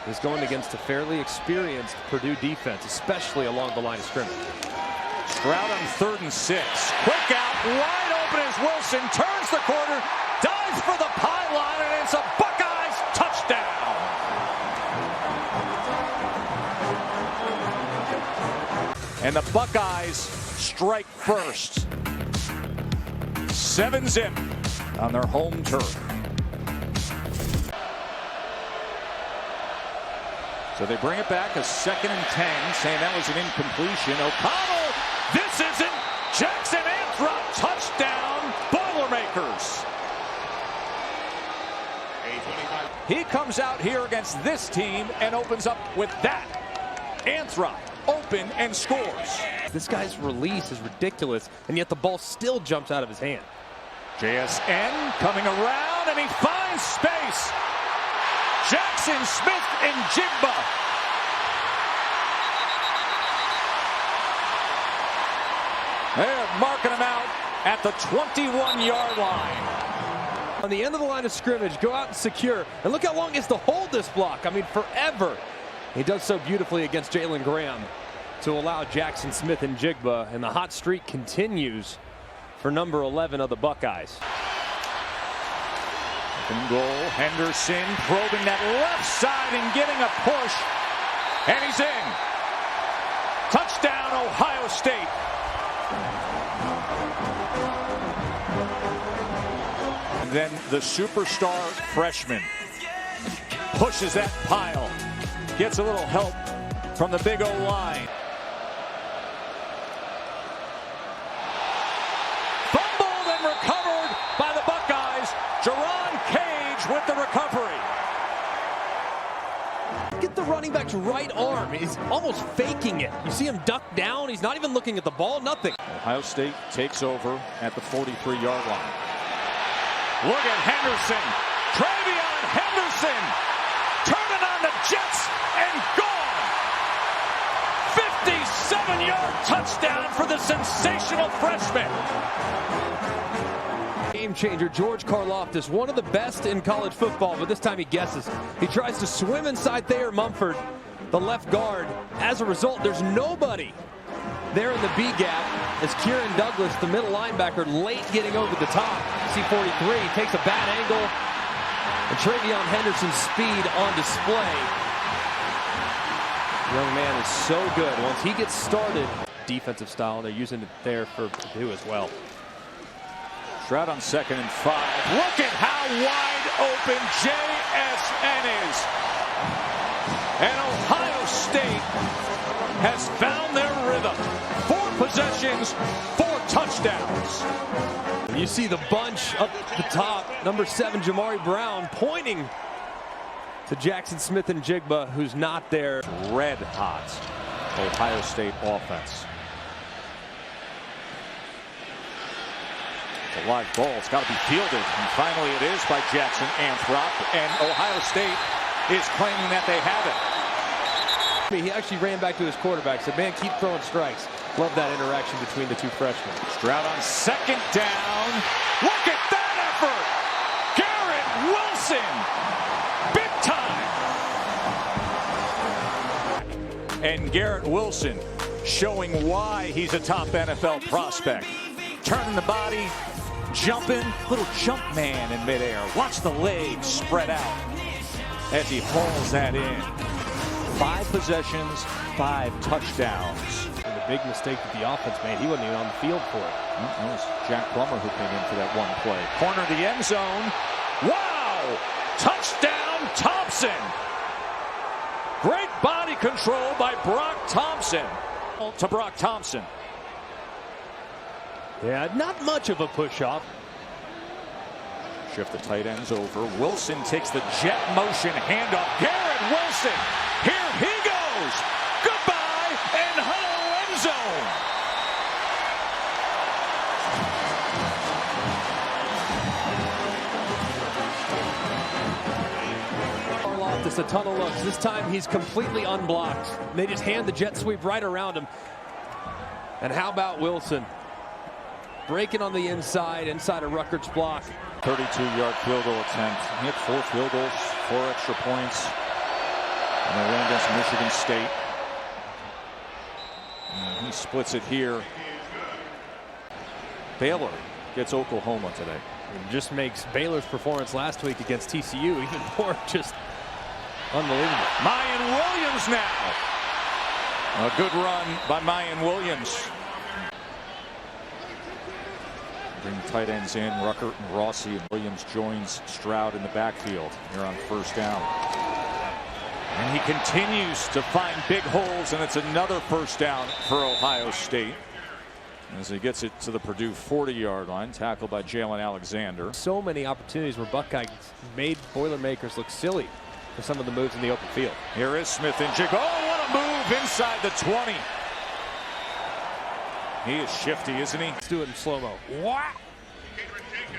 is going against a fairly experienced Purdue defense, especially along the line of scrimmage. Stroud on 3rd and 6. Quick out, wide open as Wilson turns the corner, dives for the pylon, and it's a Buckeyes touchdown. And the Buckeyes strike first. 7-zip on their home turf. So they bring it back, a 2nd and 10, saying that was an incompletion. O'Connell, this isn't. Jackson Anthrop, touchdown, Boilermakers. He comes out here against this team and opens up with that. Anthrop, open and scores. This guy's release is ridiculous, and yet the ball still jumps out of his hand. JSN coming around, and he finds space. Jackson Smith and Jigba. They're marking him out at the 21-yard line. On the end of the line of scrimmage, go out and secure. And look how long he has to hold this block. I mean, forever. He does so beautifully against Jalen Graham to allow Jackson Smith and Jigba. And the hot streak continues for number 11 of the Buckeyes. And goal, Henderson probing that left side and getting a push. And he's in. Touchdown, Ohio State. And then the superstar freshman pushes that pile. Gets a little help from the big O-line. Fumbled and recovered by the Buckeyes. Jerron Cage with the recovery. Get the running back's right arm. He's almost faking it. You see him duck down. He's not even looking at the ball. Nothing. Ohio State takes over at the 43-yard line. Look at Henderson. Travion Henderson turning on the Jets and gone. 57-yard touchdown for the sensational freshman. Game changer, George Karlaftis, one of the best in college football, but this time he guesses. He tries to swim inside Thayer Mumford, the left guard. As a result, there's nobody there in the B gap as Kieran Douglas, the middle linebacker, late getting over the top. C-43 takes a bad angle, and Travion Henderson's speed on display. Young man is so good. Once he gets started, defensive style, they're using it there for Purdue as well. Stroud on 2nd and 5. Look at how wide open JSN is. And Ohio State has found their rhythm. 4 possessions, 4 touchdowns. You see the bunch up the top. Number 7, Jamari Brown, pointing to Jackson Smith and Jigba, who's not there. Red hot Ohio State offense. A live ball. It's got to be fielded. And finally it is by Jackson Anthrop. And Ohio State is claiming that they have it. He actually ran back to his quarterback, said, man, keep throwing strikes. Love that interaction between the two freshmen. Stroud on 2nd down. Look at that effort. Garrett Wilson. Big time. And Garrett Wilson showing why he's a top NFL prospect. Turning the body. Jumping, little jump man in midair. Watch the legs spread out as he hauls that in. 5 possessions, 5 touchdowns. And the big mistake that the offense made, he wasn't even on the field for it. That was Jack Plummer who came in for that one play. Corner of the end zone. Wow! Touchdown Thompson! Great body control by Brock Thompson. To Brock Thompson. Yeah, not much of a push-off. Shift the tight ends over. Wilson takes the jet motion handoff. Garrett Wilson, here he goes. Goodbye and hello end zone. Karlaftis, a ton of looks. This time he's completely unblocked. They just hand the jet sweep right around him. And how about Wilson? Breaking on the inside of Ruckert's block. 32-yard field goal attempt. He had 4 field goals, 4 extra points. Michigan State. And he splits it here. Baylor gets Oklahoma today. It just makes Baylor's performance last week against TCU even more just unbelievable. Mayan Williams now. A good run by Mayan Williams. Bring tight ends in. Ruckert and Rossi, and Williams joins Stroud in the backfield here on first down. And he continues to find big holes, and it's another first down for Ohio State as he gets it to the Purdue 40-yard line, tackled by Jalen Alexander. So many opportunities where Buckeyes made Boilermakers look silly for some of the moves in the open field. Here is Smith and Jigga. Oh, what a move inside the 20. He is shifty, isn't he? Let's do it in slow-mo. Wow.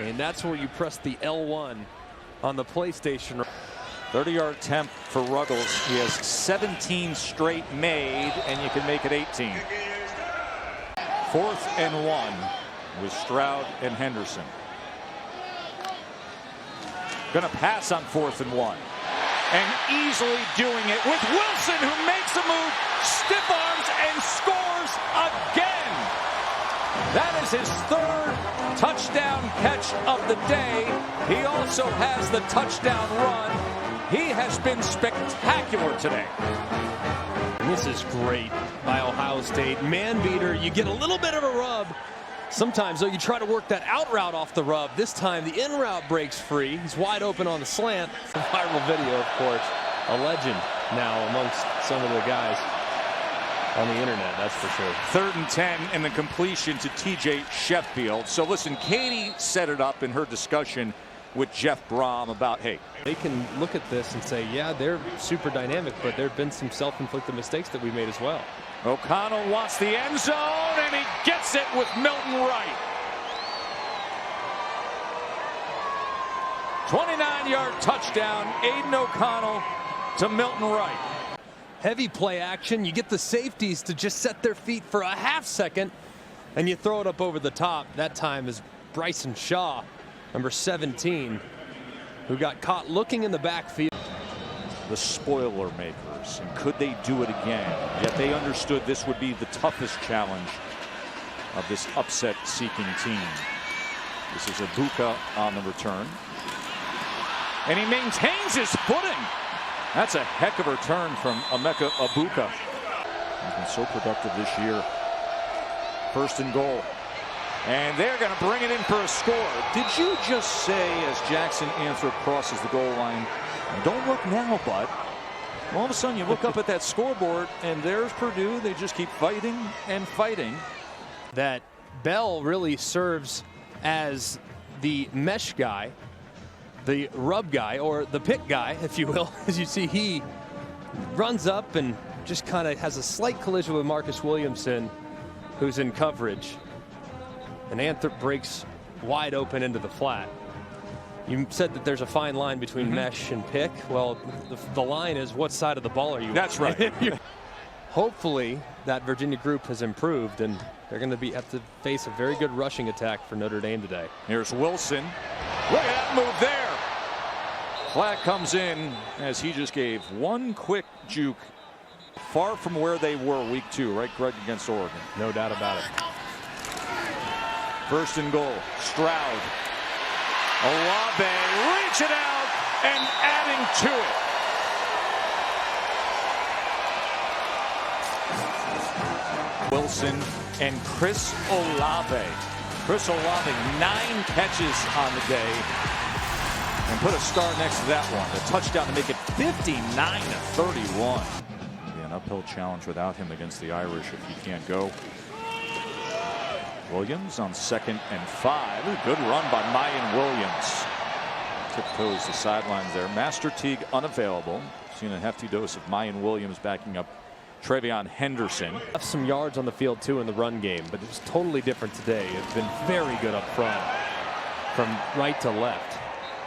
And that's where you press the L1 on the PlayStation. 30-yard attempt for Ruggles. He has 17 straight made, and you can make it 18. 4th and 1 with Stroud and Henderson. Gonna pass on 4th and 1. And easily doing it with Wilson, who makes a move, stiff arms, and scores again. That is his 3rd touchdown catch of the day. He also has the touchdown run. He has been spectacular today. And this is great by Ohio State. Man beater, you get a little bit of a rub. Sometimes, though, you try to work that out route off the rub. This time, the in route breaks free. He's wide open on the slant. A viral video, of course. A legend now amongst some of the guys on the internet, that's for sure. 3rd and 10, and the completion to T.J. Sheffield. So, listen, Katie set it up in her discussion with Jeff Brom about, hey, they can look at this and say, yeah, they're super dynamic, but there have been some self-inflicted mistakes that we made as well. O'Connell wants the end zone, and he gets it with Milton Wright. 29-yard touchdown, Aiden O'Connell to Milton Wright. Heavy play action. You get the safeties to just set their feet for a half second, and you throw it up over the top. That time is Bryson Shaw, number 17, who got caught looking in the backfield. The Boilermakers, and could they do it again? Yet they understood this would be the toughest challenge of this upset-seeking team. This is Ibuka on the return. And he maintains his footing. That's a heck of a return from Emeka Ibuka. He's been so productive this year. 1st and goal. And they're going to bring it in for a score. Did you just say, as Jackson Anthrop crosses the goal line, don't look now, bud? All of a sudden, you look up at that scoreboard, and there's Purdue. They just keep fighting and fighting. That Bell really serves as the mesh guy, the rub guy, or the pick guy, if you will. As you see, he runs up and just kind of has a slight collision with Marcus Williamson, who's in coverage. And Anthrop breaks wide open into the flat. You said that there's a fine line between mesh and pick. Well, the line is what side of the ball are you on? That's right. Hopefully that Virginia group has improved, and they're going to have to face a very good rushing attack for Notre Dame today. Here's Wilson. Look at that move there. Flag comes in as he just gave one quick juke, far from where they were week 2, right, Greg, against Oregon? No doubt about it. 1st and goal. Stroud. Olave reaching out and adding to it. Wilson and Chris Olave. Chris Olave, 9 catches on the day. And put a star next to that one. A touchdown to make it 59-31. An uphill challenge without him against the Irish if he can't go. Williams on 2nd and 5. A good run by Mayan Williams. Tiptoes the sidelines there. Master Teague unavailable. Seen a hefty dose of Mayan Williams backing up Travion Henderson. Left some yards on the field too in the run game, but it's totally different today. It's been very good up front from right to left.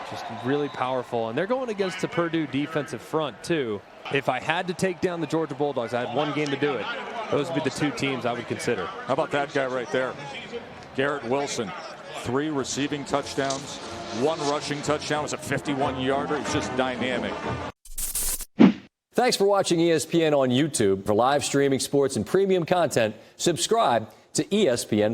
Just really powerful, and they're going against the Purdue defensive front too. If I had to take down the Georgia Bulldogs, I had one game to do it. Those would be the 2 teams I would consider. How about that guy right there? Garrett Wilson, 3 receiving touchdowns, 1 rushing touchdown. It was a 51-yarder. He's just dynamic. Thanks for watching ESPN on YouTube. For live streaming sports and premium content, subscribe to ESPN+.